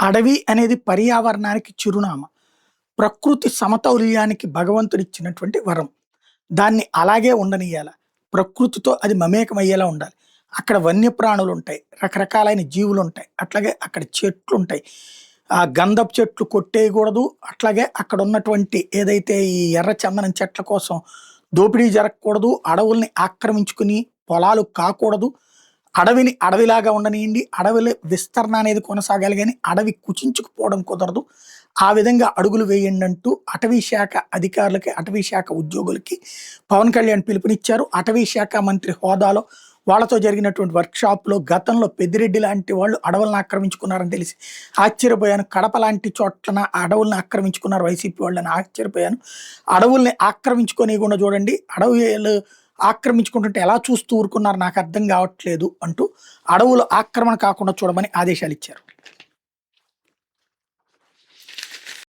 అడవి అనేది పర్యావరణానికి చిరునామా. ప్రకృతి సమతౌల్యానికి భగవంతుడిచ్చినటువంటి వరం. దాన్ని అలాగే ఉండనియ్యాల. ప్రకృతితో అది మమేకమయ్యేలా ఉండాలి. అక్కడ వన్యప్రాణులుంటాయి. రకరకాలైన జీవులుంటాయి. అట్లాగే అక్కడ చెట్లుంటాయి. గంధపు చెట్లు కొట్టేయగూడదు. అట్లాగే అక్కడున్నటువంటి ఏదైతే ఈ ఎర్ర చందనం చెట్ల కోసం దోపిడీ జరగకూడదు. అడవుల్ని ఆక్రమించుకుని పొలాలు కాకూడదు. అడవిని అడవిలాగా ఉండనియండి. అడవిలో విస్తరణ అనేది కొనసాగాలి గానీ, అడవి కుచించుకుపోవడం కుదరదు. ఆ విధంగా అడుగులు వేయండంటూ అటవీ శాఖ అధికారులకి, అటవీ శాఖ ఉద్యోగులకి పవన్ కళ్యాణ్ పిలుపునిచ్చారు. అటవీ శాఖ మంత్రి హోదాలో వాళ్ళతో జరిగినటువంటి వర్క్‌షాప్‌లో గతంలో పెద్దిరెడ్డి లాంటి వాళ్ళు అడవులను ఆక్రమించుకున్నారని తెలిసి ఆశ్చర్యపోయాను. కడప లాంటి చోట్లన అడవుల్ని ఆక్రమించుకున్నారు వైసీపీ వాళ్ళని ఆశ్చర్యపోయాను. అడవుల్ని ఆక్రమించుకోనీయకుండా చూడండి. అడవులు ఆక్రమించుకుంటుంటే ఎలా చూస్తూ ఊరుకున్నారు నాకర్థం కావట్లేదు అంటూ అడవులు ఆక్రమణ కాకుండా చూడమని ఆదేశాలిచ్చారు.